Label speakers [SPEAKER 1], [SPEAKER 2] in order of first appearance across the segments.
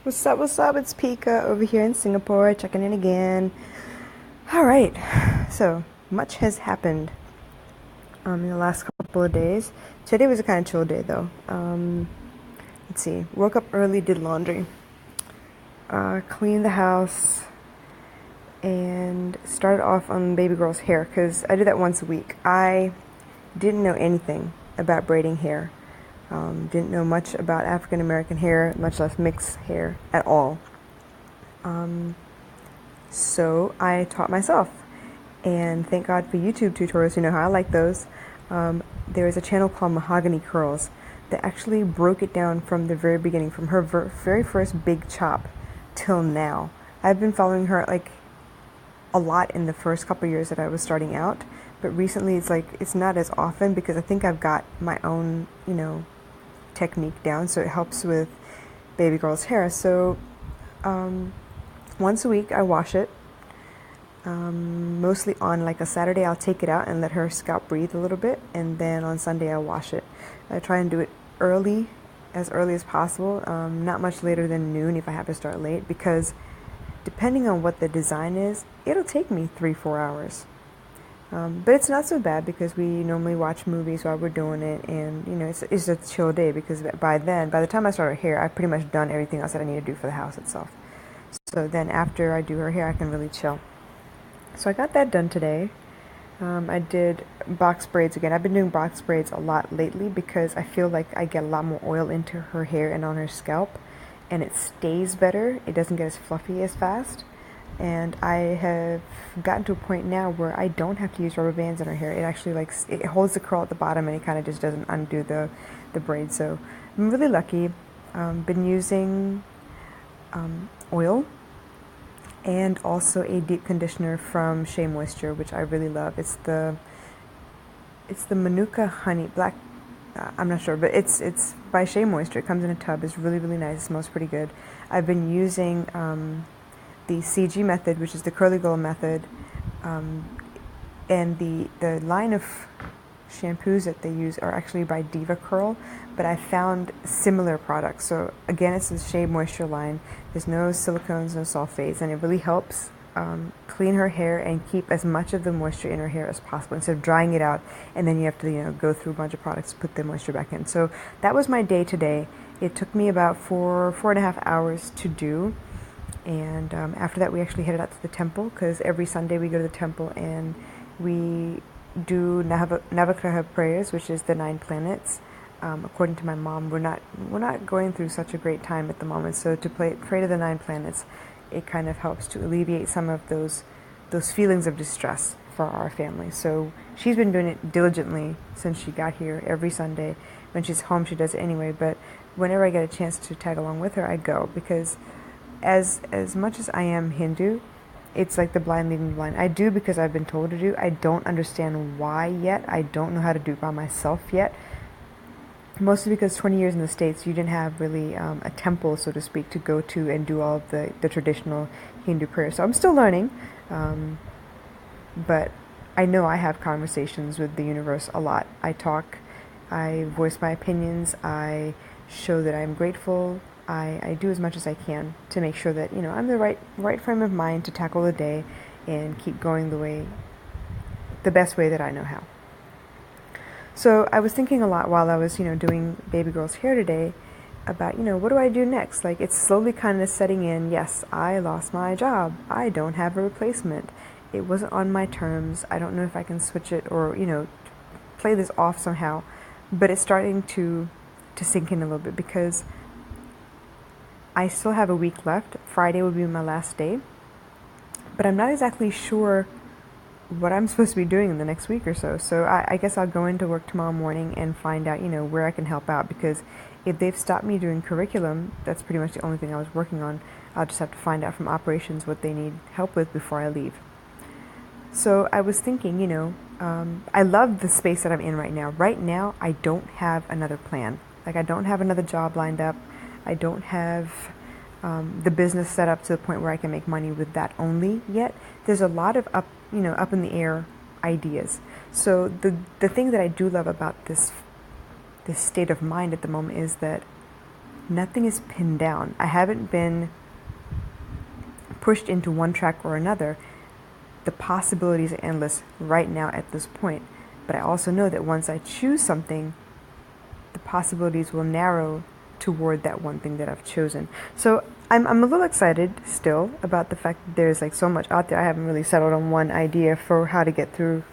[SPEAKER 1] What's up? What's up? It's Pika over here in Singapore, checking in again. All right, so much has happened in the last couple of days. Today was a kind of chill day though. Let's see. Woke up early, did laundry, cleaned the house, and started off on baby girl's hair because I do that once a week. I didn't know anything about braiding hair. Didn't know much about African American hair, much less mixed hair at all. So I taught myself. And thank God for YouTube tutorials, you know how I like those. There is a channel called Mahogany Curls that actually broke it down from the very beginning, from her very first big chop till now. I've been following her like a lot in the first couple of years that I was starting out, but recently it's not as often because I think I've got my own, technique down, so it helps with baby girl's hair. So once a week I wash it. Mostly on like a Saturday, I'll take it out and let her scalp breathe a little bit, and then on Sunday I'll wash it. I try and do it early, as early as possible, not much later than noon if I have to start late, because depending on what the design is, it'll take me 3-4 hours. But it's not so bad because we normally watch movies while we're doing it, and it's a chill day because by the time I start her hair, I've pretty much done everything else that I need to do for the house itself. So then after I do her hair, I can really chill. So I got that done today. I did box braids again. I've been doing box braids a lot lately because I feel like I get a lot more oil into her hair and on her scalp, and it stays better. It doesn't get as fluffy as fast. And I have gotten to a point now where I don't have to use rubber bands in her hair. It actually it holds the curl at the bottom, and it kind of just doesn't undo the braid. So I'm really lucky. Been using oil and also a deep conditioner from Shea Moisture, which I really love. It's the Manuka Honey Black. I'm not sure, but it's by Shea Moisture. It comes in a tub. It's really really nice. It smells pretty good. I've been using the CG method, which is the curly girl method, and the line of shampoos that they use are actually by Diva Curl, but I found similar products. So again, it's the Shea Moisture line. There's no silicones, no sulfates, and it really helps clean her hair and keep as much of the moisture in her hair as possible instead of drying it out and then you have to go through a bunch of products to put the moisture back in. So that was my day today. It took me about 4.5 hours to do. And after that, we actually headed out to the temple because every Sunday we go to the temple and we do Navagraha prayers, which is the 9 planets. According to my mom, we're not going through such a great time at the moment. So to pray to the 9 planets, it kind of helps to alleviate some of those feelings of distress for our family. So she's been doing it diligently since she got here every Sunday. When she's home, she does it anyway. But whenever I get a chance to tag along with her, I go because as much as I am Hindu, it's like the blind leading the blind. I do because I've been told to do. I don't understand why yet. I don't know how to do it by myself yet. Mostly because 20 years in the States, you didn't have really a temple, so to speak, to go to and do all of the traditional Hindu prayers. So I'm still learning, but I know I have conversations with the universe a lot. I talk, I voice my opinions, I show that I'm grateful. I do as much as I can to make sure that I'm in the right frame of mind to tackle the day and keep going the best way that I know how. So I was thinking a lot while I was doing baby girl's hair today about what do I do next? Like it's slowly kind of setting in. Yes, I lost my job. I don't have a replacement. It wasn't on my terms. I don't know if I can switch it or play this off somehow. But it's starting to sink in a little bit because I still have a week left. Friday will be my last day. But I'm not exactly sure what I'm supposed to be doing in the next week or so. So I guess I'll go into work tomorrow morning and find out, where I can help out. Because if they've stopped me doing curriculum, that's pretty much the only thing I was working on. I'll just have to find out from operations what they need help with before I leave. So I was thinking, I love the space that I'm in right now. Right now, I don't have another plan. Like I don't have another job lined up. I don't have the business set up to the point where I can make money with that only yet. There's a lot of up in the air ideas. So the thing that I do love about this state of mind at the moment is that Nothing is pinned down. I haven't been pushed into one track or another. The possibilities are endless right now at this point. But I also know that once I choose something, the possibilities will narrow toward that one thing that I've chosen. So I'm a little excited still about the fact that there's like so much out there. I haven't really settled on one idea for how to get through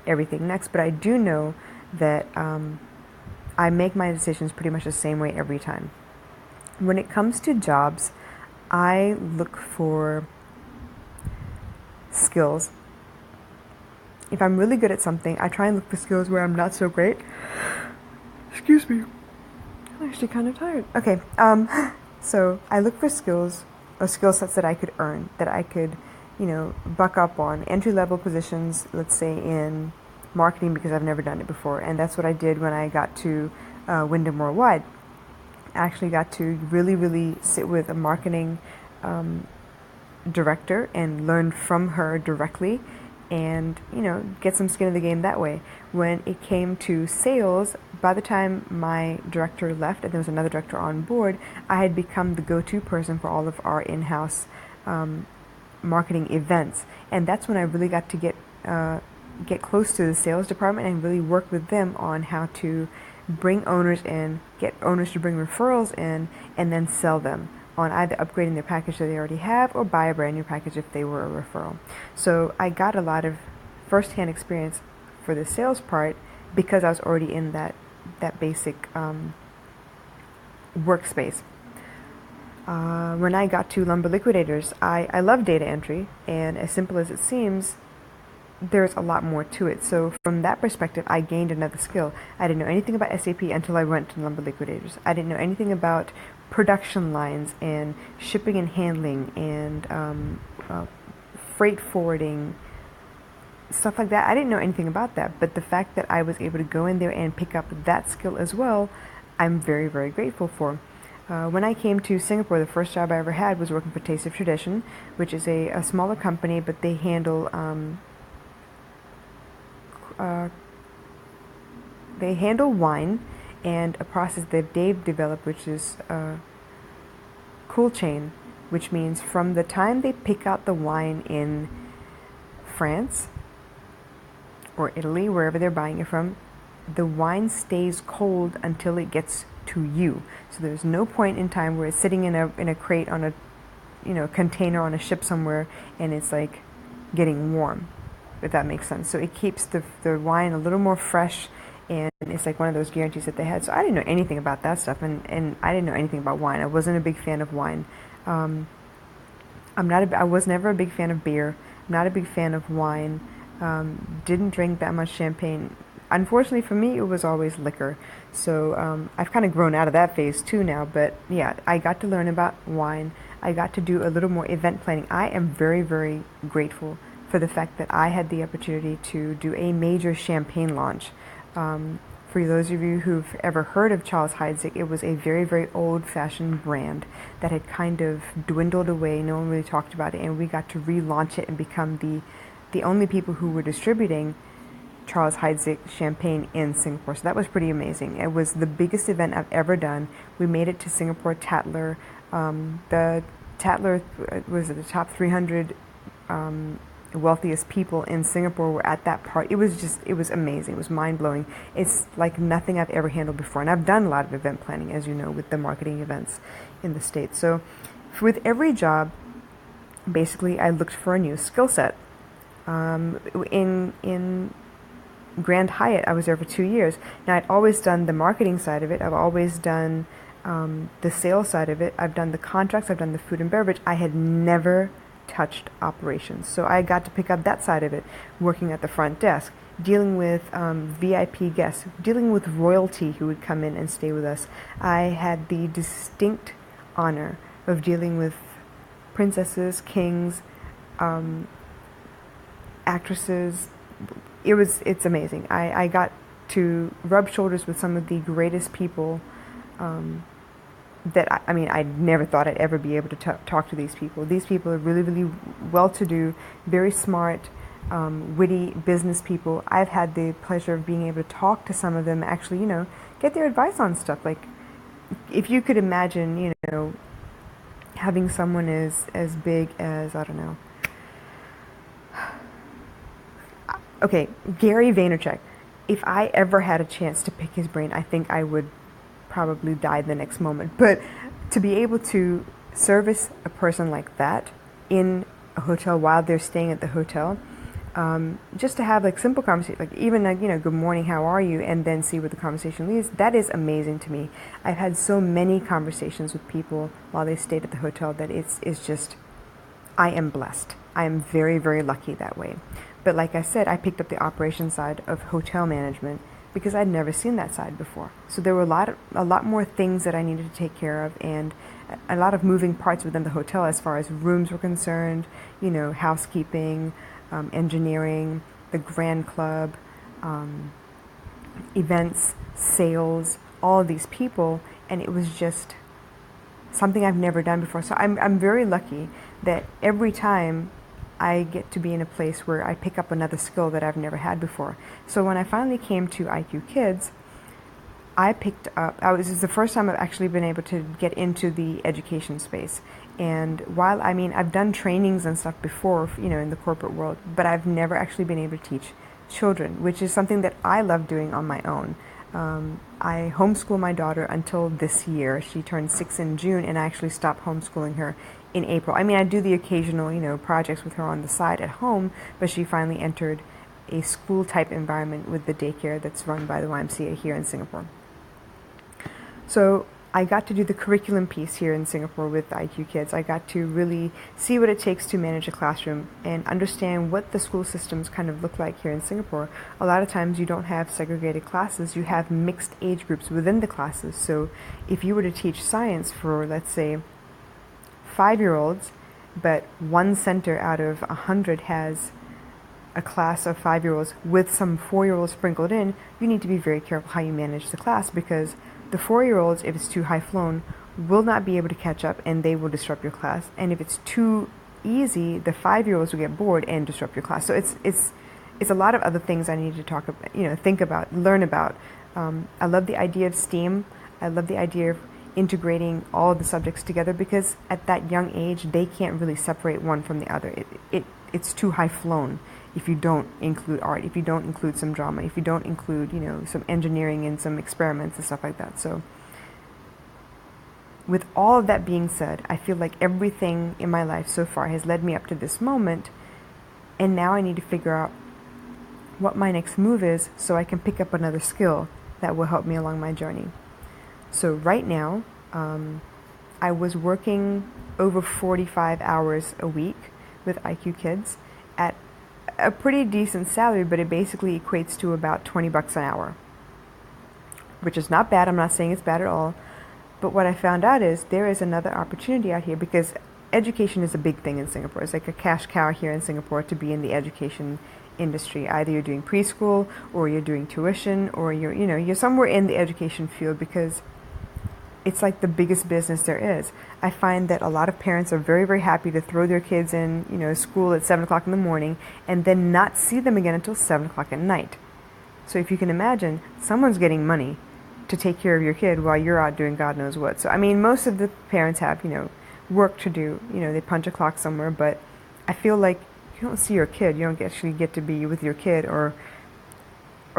[SPEAKER 1] everything next, but I do know that I make my decisions pretty much the same way every time. When it comes to jobs, I look for skills. If I'm really good at something, I try and look for skills where I'm not so great. Excuse me. I'm actually kind of tired. Okay, so I look for skills or skill sets that I could earn, that I could, buck up on. Entry-level positions, let's say in marketing, because I've never done it before. And that's what I did when I got to Wyndham Worldwide. I actually got to really, really sit with a marketing director and learn from her directly and, get some skin in the game that way. When it came to sales, by the time my director left and there was another director on board, I had become the go-to person for all of our in-house marketing events. And that's when I really got to get close to the sales department and really work with them on how to bring owners in, get owners to bring referrals in, and then sell them on either upgrading their package that they already have or buy a brand new package if they were a referral. So I got a lot of first-hand experience for the sales part because I was already in that basic workspace. When I got to Lumber Liquidators, I love data entry, and as simple as it seems, there's a lot more to it. So from that perspective, I gained another skill. I didn't know anything about SAP until I went to Lumber Liquidators. I didn't know anything about production lines and shipping and handling and freight forwarding, stuff like that. I didn't know anything about that, but the fact that I was able to go in there and pick up that skill as well, I'm very, very grateful for. When I came to Singapore, the first job I ever had was working for Taste of Tradition, which is a smaller company, but they handle wine and a process that they've developed, which is cool chain, which means from the time they pick out the wine in France or Italy, wherever they're buying it from, the wine stays cold until it gets to you. So there's no point in time where it's sitting in a crate on a container on a ship somewhere and it's like getting warm, if that makes sense. So it keeps the wine a little more fresh, and it's like one of those guarantees that they had. So I didn't know anything about that stuff, and I didn't know anything about wine. I wasn't a big fan of wine. I was never a big fan of beer. I'm not a big fan of wine. Didn't drink that much champagne. Unfortunately for me, it was always liquor. So I've kind of grown out of that phase too now. But yeah, I got to learn about wine. I got to do a little more event planning. I am very, very grateful for the fact that I had the opportunity to do a major champagne launch. For those of you who've ever heard of Charles Heidsieck, it was a very, very old-fashioned brand that had kind of dwindled away. No one really talked about it, and we got to relaunch it and become the only people who were distributing Charles Heidsieck champagne in Singapore. So that was pretty amazing. It was the biggest event I've ever done. We made it to Singapore Tatler. The Tatler was the top 300 wealthiest people in Singapore were at that part. It was amazing. It was mind-blowing. It's like nothing I've ever handled before. And I've done a lot of event planning, as you know, with the marketing events in the States. So with every job, basically, I looked for a new skill set. In Grand Hyatt, I was there for 2 years. Now, I'd always done the marketing side of it. I've always done the sales side of it. I've done the contracts. I've done the food and beverage. I had never touched operations. So I got to pick up that side of it, working at the front desk, dealing with VIP guests, dealing with royalty who would come in and stay with us. I had the distinct honor of dealing with princesses, kings, actresses. It's amazing. I got to rub shoulders with some of the greatest people that I never thought I'd ever be able to talk to these people. These people are really, really well-to-do, very smart, witty business people. I've had the pleasure of being able to talk to some of them, actually, get their advice on stuff. Like, if you could imagine, having someone as big as, I don't know, okay, Gary Vaynerchuk. If I ever had a chance to pick his brain, I think I would probably die the next moment. But to be able to service a person like that in a hotel while they're staying at the hotel, just to have like simple conversation, like even like, good morning, how are you, and then see where the conversation leads. That is amazing to me. I've had so many conversations with people while they stayed at the hotel that it's just, I am blessed. I am very, very lucky that way. But like I said, I picked up the operations side of hotel management because I'd never seen that side before. So there were a lot more things that I needed to take care of, and a lot of moving parts within the hotel as far as rooms were concerned, housekeeping, engineering, the grand club, events, sales, all of these people, and it was just something I've never done before. So I'm very lucky that every time I get to be in a place where I pick up another skill that I've never had before. So when I finally came to IQ Kids, this is the first time I've actually been able to get into the education space. And while, I've done trainings and stuff before, in the corporate world, but I've never actually been able to teach children, which is something that I love doing on my own. I homeschool my daughter until this year. She turned 6 in June, and I actually stopped homeschooling her in April. I do the occasional, projects with her on the side at home, but she finally entered a school-type environment with the daycare that's run by the YMCA here in Singapore. So I got to do the curriculum piece here in Singapore with the IQ Kids. I got to really see what it takes to manage a classroom and understand what the school systems kind of look like here in Singapore. A lot of times you don't have segregated classes, you have mixed age groups within the classes. So if you were to teach science for, let's say, 5-year-olds, but one center out of 100 has a class of 5-year-olds with some 4-year-olds sprinkled in, you need to be very careful how you manage the class, because the 4-year-olds, if it's too high flown, will not be able to catch up and they will disrupt your class. And if it's too easy, the 5-year-olds will get bored and disrupt your class. So it's a lot of other things I need to talk about, think about, learn about. I love the idea of STEAM. I love the idea of integrating all of the subjects together, because at that young age they can't really separate one from the other. It's too high flown if you don't include art, if you don't include some drama, if you don't include some engineering and some experiments and stuff like that. So with all of that being said, I feel like everything in my life so far has led me up to this moment, and now I need to figure out what my next move is so I can pick up another skill that will help me along my journey. So right now, I was working over 45 hours a week with IQ Kids at a pretty decent salary, but it basically equates to about $20 an hour, which is not bad. I'm not saying it's bad at all. But what I found out is there is another opportunity out here, because education is a big thing in Singapore. It's like a cash cow here in Singapore to be in the education industry. Either you're doing preschool, or you're doing tuition, or you're somewhere in the education field, because it's like the biggest business there is. I find that a lot of parents are very, very happy to throw their kids in, school at 7 o'clock in the morning and then not see them again until 7 o'clock at night. So if you can imagine, someone's getting money to take care of your kid while you're out doing God knows what. So, most of the parents have, work to do. They punch a clock somewhere, but I feel like you don't see your kid. You don't actually get to be with your kid or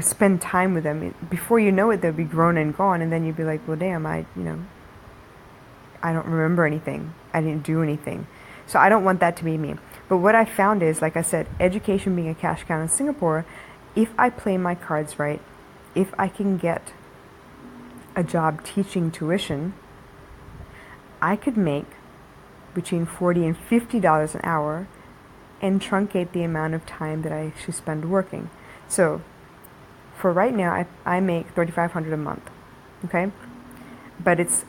[SPEAKER 1] spend time with them. Before you know it, they'll be grown and gone, and then you'd be like, well, damn, I don't remember anything. I didn't do anything. So I don't want that to be me. But what I found is, like I said, education being a cash cow in Singapore, if I play my cards right, if I can get a job teaching tuition, I could make between $40 and $50 an hour and truncate the amount of time that I actually spend working. So for right now, I make $3,500 a month, okay? But it's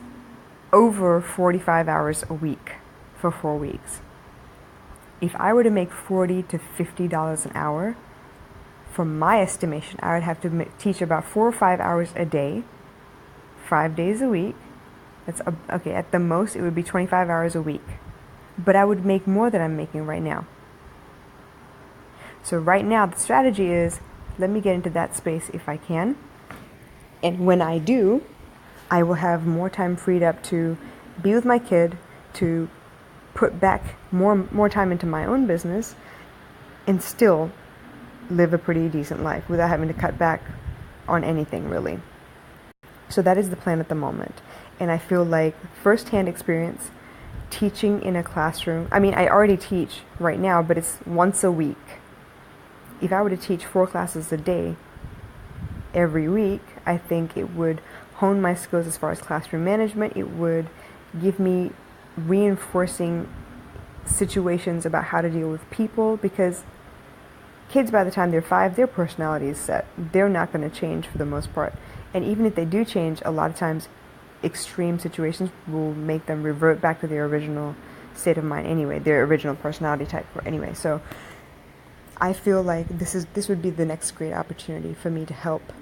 [SPEAKER 1] over 45 hours a week for 4 weeks. If I were to make $40 to $50 an hour, from my estimation, I would have to teach about 4 or 5 hours a day, 5 days a week. That's okay. At the most, it would be 25 hours a week. But I would make more than I'm making right now. So right now, the strategy is, let me get into that space if I can. And when I do, I will have more time freed up to be with my kid, to put back more time into my own business, and still live a pretty decent life without having to cut back on anything really. So that is the plan at the moment. And I feel like firsthand experience teaching in a classroom. I mean, I already teach right now, but it's once a week. If I were to teach 4 classes a day every week, I think it would hone my skills as far as classroom management. It would give me reinforcing situations about how to deal with people, because kids, by the time they're 5, their personality is set. They're not going to change for the most part. And even if they do change, a lot of times extreme situations will make them revert back to their original state of mind anyway, their original personality type anyway. So I feel like this would be the next great opportunity for me to help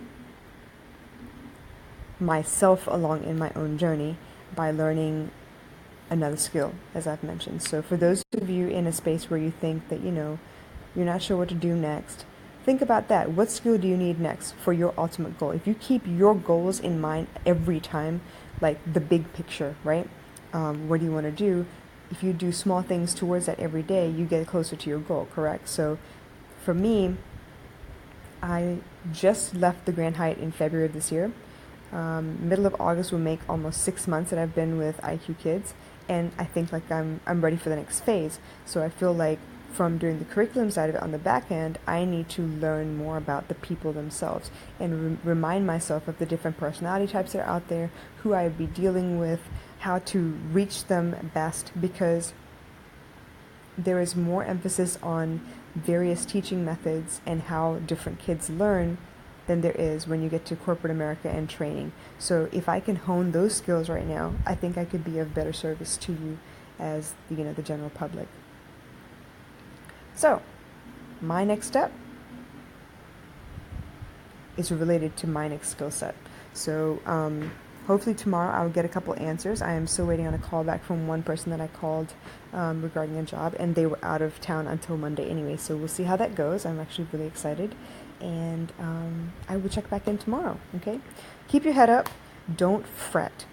[SPEAKER 1] myself along in my own journey by learning another skill, as I've mentioned. So for those of you in a space where you think that, you're not sure what to do next, think about that. What skill do you need next for your ultimate goal? If you keep your goals in mind every time, like the big picture, right? What do you want to do? If you do small things towards that every day, you get closer to your goal, correct? So for me, I just left the Grand Hyatt in February of this year. Middle of August will make almost 6 months that I've been with IQ Kids, and I think like I'm ready for the next phase. So I feel like from doing the curriculum side of it on the back end, I need to learn more about the people themselves and remind myself of the different personality types that are out there, who I would be dealing with, how to reach them best, because there is more emphasis on various teaching methods and how different kids learn than there is when you get to corporate America and training. So if I can hone those skills right now, I think I could be of better service to you as the general public. So my next step is related to my next skill set. So hopefully tomorrow I'll get a couple answers. I am still waiting on a call back from one person that I called regarding a job, and they were out of town until Monday anyway, so we'll see how that goes. I'm actually really excited, and I will check back in tomorrow, okay? Keep your head up. Don't fret.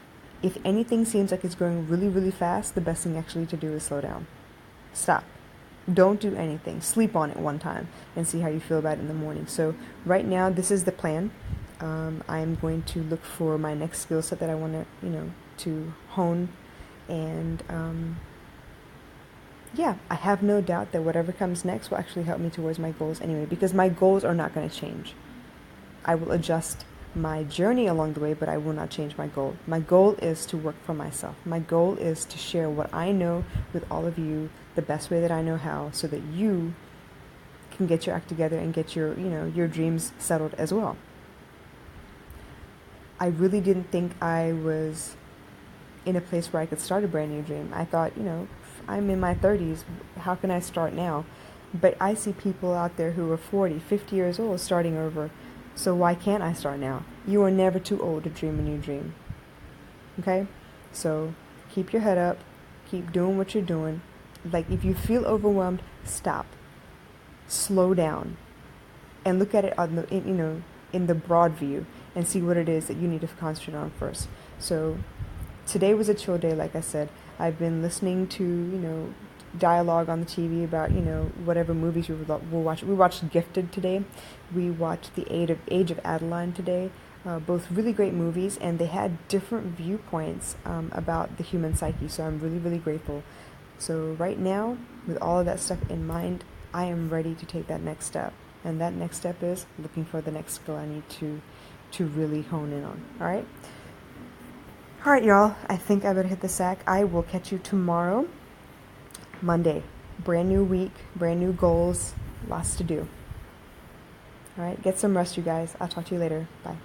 [SPEAKER 1] If anything seems like it's going really, really fast, the best thing actually to do is slow down. Stop. Don't do anything. Sleep on it one time and see how you feel about it in the morning. So right now, this is the plan. I am going to look for my next skill set that I want to hone. And I have no doubt that whatever comes next will actually help me towards my goals anyway, because my goals are not going to change. I will adjust my journey along the way, but I will not change my goal. My goal is to work for myself. My goal is to share what I know with all of you the best way that I know how, so that you can get your act together and get your dreams settled as well. I really didn't think I was in a place where I could start a brand new dream. I thought, I'm in my 30s, how can I start now? But I see people out there who are 40, 50 years old starting over. So why can't I start now? You are never too old to dream a new dream. Okay? So keep your head up. Keep doing what you're doing. Like, if you feel overwhelmed, stop. Slow down. And look at it in the broad view and see what it is that you need to concentrate on first. So today was a chill day, like I said. I've been listening to, dialogue on the TV about, whatever movies we'll watch. We watched Gifted today. We watched The Age of Adeline today. Both really great movies, and they had different viewpoints about the human psyche. So I'm really, really grateful. So right now, with all of that stuff in mind, I am ready to take that next step. And that next step is looking for the next skill I need to really hone in on. All right? All right, y'all. I think I better hit the sack. I will catch you tomorrow, Monday. Brand new week, brand new goals, lots to do. All right? Get some rest, you guys. I'll talk to you later. Bye.